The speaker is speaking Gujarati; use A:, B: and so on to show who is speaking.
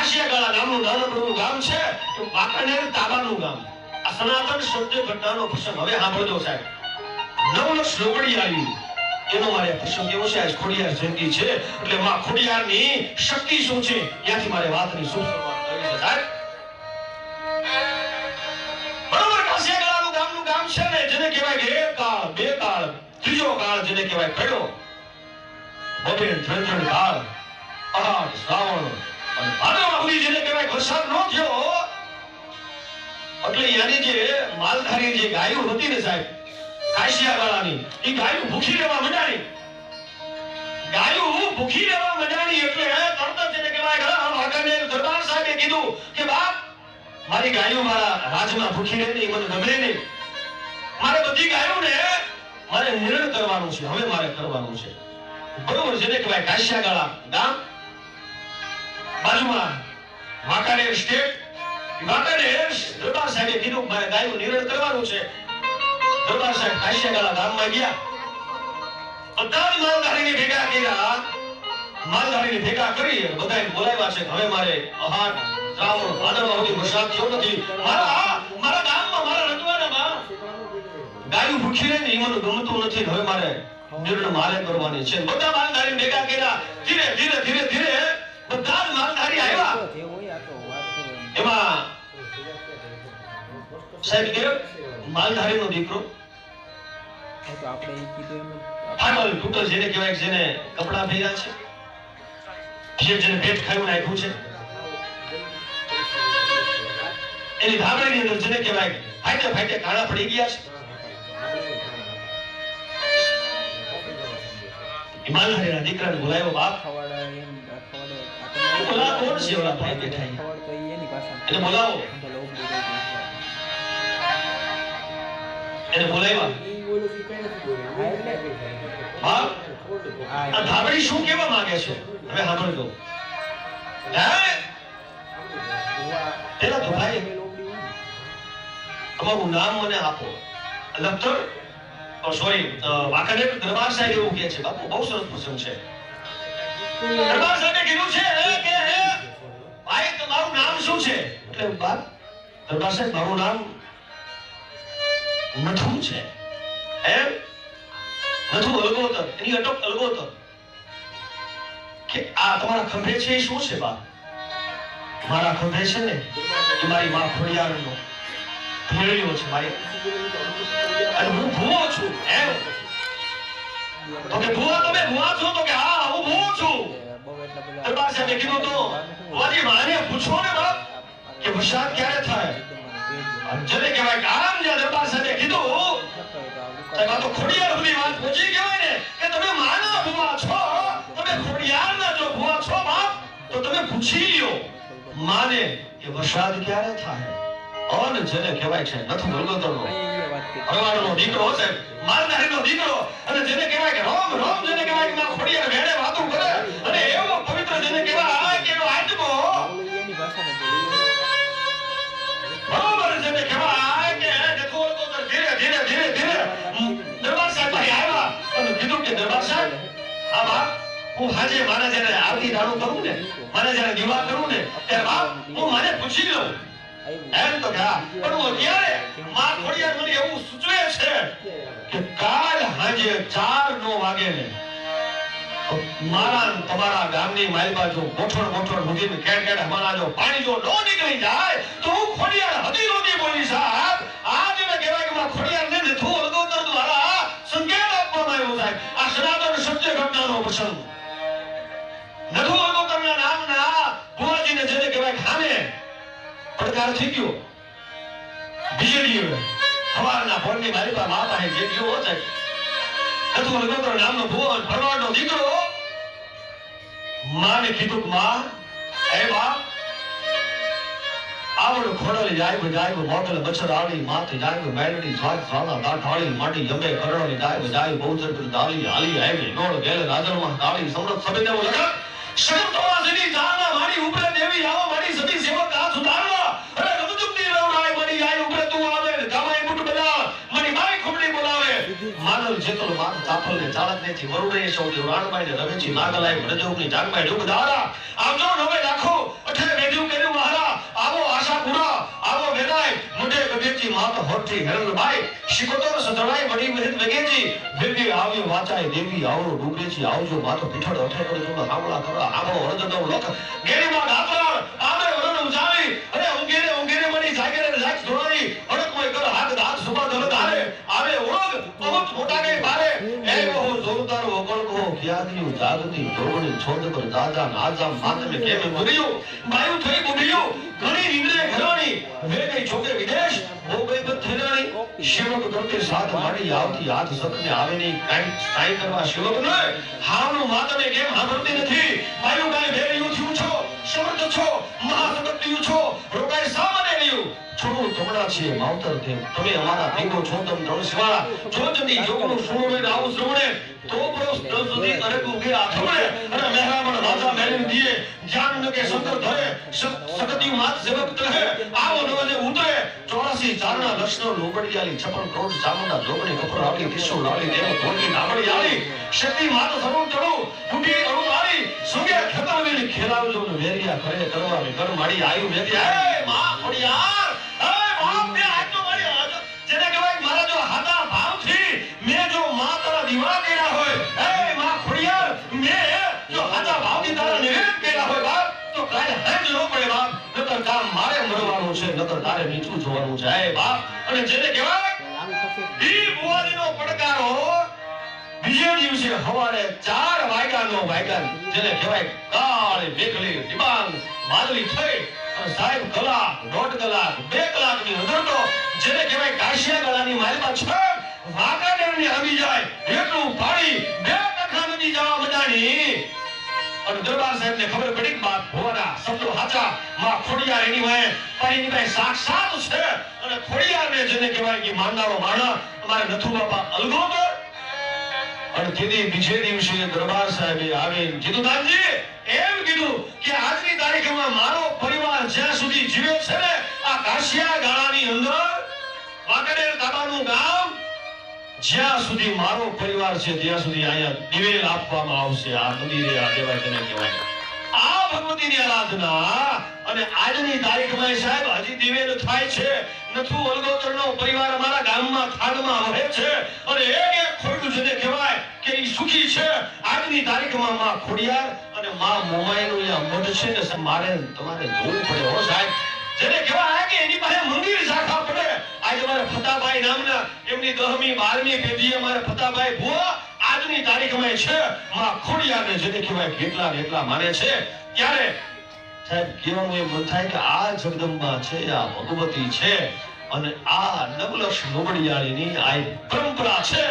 A: કાશિયાગાળા નામનું નાનકડું ગામ છે તો વાંકાનેર તાબાનું ગામ. આ સનાતન સત્ય ઘટનાનો પ્રસંગ હવે સાંભળજો સાહેબ. 9 લક્ષ લોબડી આવી એનો મારે પ્રસંગ એવો છે. આજ ખોડિયાર જયંતિ છે એટલે માં ખોડિયારની શક્તિ શું છે ત્યાંથી મારે વાતની શું શરૂઆત કરવી છે સાહેબ. બરોબર, કાશિયાગાળાનું ગામ છે ને જેને કહેવાય કે એક કાળ, બે કાળ, ત્રીજો કાળ જેને કહેવાય કયો બબેન ત્રણ કાળ, અહાડ, શ્રાવણ અને ભાદરવા સુધી જેને કહેવાય વરસાદ નો થયો એટલે યાની જે માલધારી જે ગાયો હતી ને સાહેબ કાશિયાગાળાની એ ગાયો ભૂખી રહેવા મંડાણી. ગાયો ભૂખી રહેવા મંડાણી એટલે તરત જ જેને કહેવાય વાંકાનેર દરબાર સાહેબે કીધું કે બાપ મારી ગાયો મારા રાજમાં ભૂખી રહે ને મને ગમે નહીં. મારે બધી ગાયોને મારે નિર્ણય કરવાનું છે. હવે મારે કરવાનું છે બરોબર. જેને કહેવાય કાશિયાગાળા ગામ બાજુમાં વાંકાનેર સ્ટેટ. વાંકાનેર દરબાર સાહેબે કીધું મારે ગાયો નિર્ણય કરવાનું છે. દરબાર સાહેબ કાશિયાગાળા ગામમાં ગયા. બધા માલધારીને ભેગા કર્યા. માલધારીને ભેગા કરી બધાને બોલાવ્યા છે. હવે મારે અહાડ, શ્રાવણ, ભાદરવા સુધી વરસાદ થયો નથી. મારા ગામમાં મારા રજવાડામાં ગાયો ભૂખી રહે ને એ મને ગમતું નથી. હવે મારે નિર્ણય મારે કરવાની છે. બધા માલધારીને ભેગા કર્યા. ધીરે ધીરે ધીરે ધીરે બધા જ માલધારી આવ્યા. એમાં સાહેબ કે માલધારીનો દીકરો ફાટલ ટૂટલ જેને કહેવાય જેને કપડા પહેર્યા છે, જેને પેટ ખાયું નાખ્યું છે, એની ધાબળીની અંદર જેને કહેવાય ફાટે ફાટે કાણા પડી ગયા છે. માલધારીના દીકરાને બોલાવ્યો. બાપ બોલા કોણ છે ઓલા ભાઈ બેઠા એને બોલાવો. એને બોલાવ્યા. બાપ આ ધાબળી શું કહેવા માંગે છે હવે સાંભળજો. પેલા તો ભાઈ તમારું નામ મને આપો. લખતર સોરી વાંકાનેર દરબાર સાહેબ એવું કહે છે. બાપુ બહુ સરસ પ્રસંગ છે. દરબાર સાહેબે કીધું છે કે ભાઈ તમારું નામ શું છે? એટલે બાપ દરબાર સાહેબ મારું નામ નથુ છે. એમ નથુ અલગોતર એની અટક અલગોતર. કે આ તમારા ખંભે છે એ શું છે બાપ? મારા ખંભે છે ને એ મારી માં ખોડિયારનો ભેળ્યો છે મારી. અને હું ભૂવો છું. એમ તો કે ભૂવા તમે ભૂવા છો? તો કે હા હું ભૂવો છું. દરબાર સાહેબે કીધું તો વાજી માને પૂછો ને બાપ કે વરસાદ ક્યારે થાય? જેને કહેવાય કે આમ જે દરબાર સાહેબે કીધું સાહેબ આ તો ખોડિયાર સુધી વાત પહોંચી ગઈ ને કે તમે માના ભૂવા છો, તમે ખોડિયારના જો ભૂવા છો બાપ તો તમે પૂછી લ્યો માને કે વરસાદ ક્યારે થાય. અને જેને કહેવાય છે નથી ગલગોતરનો ભરવાડનો દીકરો સાહેબ માલધારીનો દીકરો અને જેને કહેવાય કે રોમ રોમ જેને કહેવાય કે માં ખોડિયાર ભેડે વાતો કરે અને એવો પવિત્ર જેને કહેવાય કે એનો આત્મો બરોબર જેને કહેવાય કે નથુ ગલગોતર ધીરે ધીરે ધીરે ધીરે દરબાર સાહેબ આવ્યા અને કીધું કે દરબાર સાહેબ આ બાપ હું હાજે મારા જ્યારે આરતી દાણું કરું ને મારા જ્યારે દીવા કરું ને ત્યારે બાપ હું મને પૂછી લઉં એમ તો કે પણ હું ક્યારે માં ખોડિયાર મને એવું સૂચવે છે કે કાલ હાજે 4:09 વાગે ને મારા તમારા ગામની માલ બાજુ ગોઠણ ગોઠણ સુધી કેડ કેડ હમારા જો પાણી જો નો નીકળી જાય તો હું ખોડિયાર હદી નોતી બોલી સાહેબ. આજ ને કહેવાય કે માં ખોડિયાર ને નથુ અલગોતર દ્વારા સંકેત આપવામાં આવ્યો સાહેબ. આ સનાતન સત્ય ઘટનાનો પ્રસંગ નથુ અલગોતરના નામના ભુવાજીને જેને કહેવાય ખાને પડકાર થઈ ગયો. બીજેડી હવારના ફોનની મારી પાસે મા પાસે જે ગયો હતો નથુ અલગોતર નામનો ભુવન ભરવાડનો દીકરો માને કીધું માં એ બાપ આવડ ખોડલ જાય બજાય મોટલ બચર આડી માથ જાય મેલડી સ્વાગ સ્વાના દાઠાળી માટી જમે કરણની જાય જાય બહુચર દાલી હાલી આવી નોળ ગેલ રાજરમાં દાળી સમૃદ્ધ સબેને લગત શરમ તવાસની જાના મારી ઉપરે દેવી આવો મારી સતી સેવક આ સુધારવા અરે રમજુકની રવરાય મારી આઈ ઉપરે તું આવે ગામાઈ મુઠ બજા મારી માઈ ખોબડી બોલાવે માનવ જેતલ માત તાપલ ને ચાલત ને થી વરુડે સૌથી રાણબાઈ ને રવેચી નાગલાઈ ભરજોગની જાગબાઈ ડૂબ ધારા આવજો નવે રાખો અઠે વેધ્યું કોઠી હેરલભાઈ શિકોતર સદણાઈ વડી મહેત વેગેજી દેવી આવ્યો વાચાય દેવી આવરો ડુંગરેજી આવજો માતો પીઠળ અઠે કરી તો હામલા કરવા આમો વરદનો લોક ગેરીમાં ગાતરાળ આમે વરણ ઉજાવી અરે ઊંઘેરે મની જાગેરે જાગ ધોરાઈ અડક મોય કર હાથ દાત સુબા ધર ધારે આવે ઓળગ અમુક મોટા ગઈ બારે એ વો જોરદાર વગળ કો ક્યાદની જાગતી ધોરણી છોડ પર દાદા નાજા માતમે કેમ મુરિયો બાયુ થઈ ગુડિયો ઘણી ઇન્દ્રે ઘરાણી વે ગઈ છોકે વિદેશ ઓ ગઈ બથેરાણી શિવક કરતે સાથ માડી આવતી હાથ સખને આવે ની કાઈ કરવા શિવક ને હાવનું માતમે કેમ સાંભળતી નથી બાયુ કાઈ ભેરિયું થયું છો સમર્થ છો મહાસમર્થિયું છો રોકાઈ સામાને રહ્યું છોડું તમણા છે માવતર તે તમે અમારા ભેગો છો તમ ત્રણ શિવાળા જો જની જોગનું સુણવે આવું શ્રવણે તો બરોસ દસ સુધી અરે ઉગે આથમણે અને મહેરામણ રાજા મેલીન દીએ જાન નકે શંકર ધરે સકતી માત સેવક કહે આવો નવજે ઉતરે 84 ચારના લક્ષણો લોબડિયાલી 56 કરોડ ચામુંડા જોગણી કપર આવલી કિશોર લાલી દેવ ધોળની નામડી આલી શક્તિ માત સરું ચડો ફૂટી અણુ આલી સંગે ખેતરવેલી ખેલાવજો ને વેરિયા કરે કરવા મે ઘર માડી આયુ વેરિયા એ માં ખોડિયાર એ બાપ ને આજ તો મારી આજ જેને કહેવાય મારા જો હાથા ભાવથી મે જો માં તારા દીવા કર્યા હોય એ માં ખોડિયાર મે જો હાથા ભાવથી તારા નિવેદ કર્યા હોય બાપ તો કાય હજ ન પડે બાપ નકર કામ મારે મરવાનું છે નકર તારે મીઠું જોવાનું છે એ બાપ અને જેને કહેવાય ઈ બુવારીનો પડકારો બીજે દિવસે સવારે 4 વાગ્યાનો જેને કહેવાય કાળી મેઘલી દિબાંગ વાદળી થઈ અને સાહેબ કલાક 1.5 કલાક 2 કલાકની અંદર તો જેને કહેવાય કાશિયા ગળાની માલમાં છ વાંકાનેરની આવી જાય એટલું પાણી 2 કઠા નદી જવા મજાની અને દરબાર સાહેબને ખબર પડી કે બાપ ભોરા શબ્દો હાચા માં ખોડિયાર એની વાય પાણીની વાય સાક્ષાત છે અને ખોડિયારને જેને કહેવાય કે માનનારો માણા અમારે નથુ બાપા અલગોદર અને તેથી બીજે દિવસે દરબાર સાહેબે આવે જીતુદાનજી એમ કીધું કે આજની તારીખમાં મારો પરિવાર જ્યાં સુધી જીવે છે ને આ કાશિયા ગાળાની અંદર વાંકાનેર તાબાનું ગામ જ્યાં સુધી મારો પરિવાર છે ત્યાં સુધી અહીંયા દિવેલ આપવામાં આવશે આ મંદિરે આ દેવા તેને કહેવાય આ ભગવતીની આરાધના અને આજની તારીખમાં સાહેબ હજી દિવેલ થાય છે નથુ વલગોતરનો પરિવાર અમારા ગામમાં થાળમાં વહે છે અને એક ખોડું જેને કહેવાય કે ઈ સુખી છે આજની તારીખમાં માં ખોડિયાર અને માં મોમાઈનું અહીંયા મઢ છે ને મારે તમારે જોવું પડે હો સાહેબ જેને કહેવાય કે એની પાસે મંદિર શાખા પડે આજે મારે ફતાભાઈ નામના એમની 10મી 12મી પેઢીએ મારે ફતાભાઈ ભુવા આજની તારીખમાં છે માં ખોડિયારને જેને કહેવાય કેટલા માને છે ત્યારે સાહેબ કહેવાનું એ મન થાય કે આ જગદંબા છે આ ભગવતી છે અને આ નવલક્ષ નોબડિયાળીની આ પરંપરા છે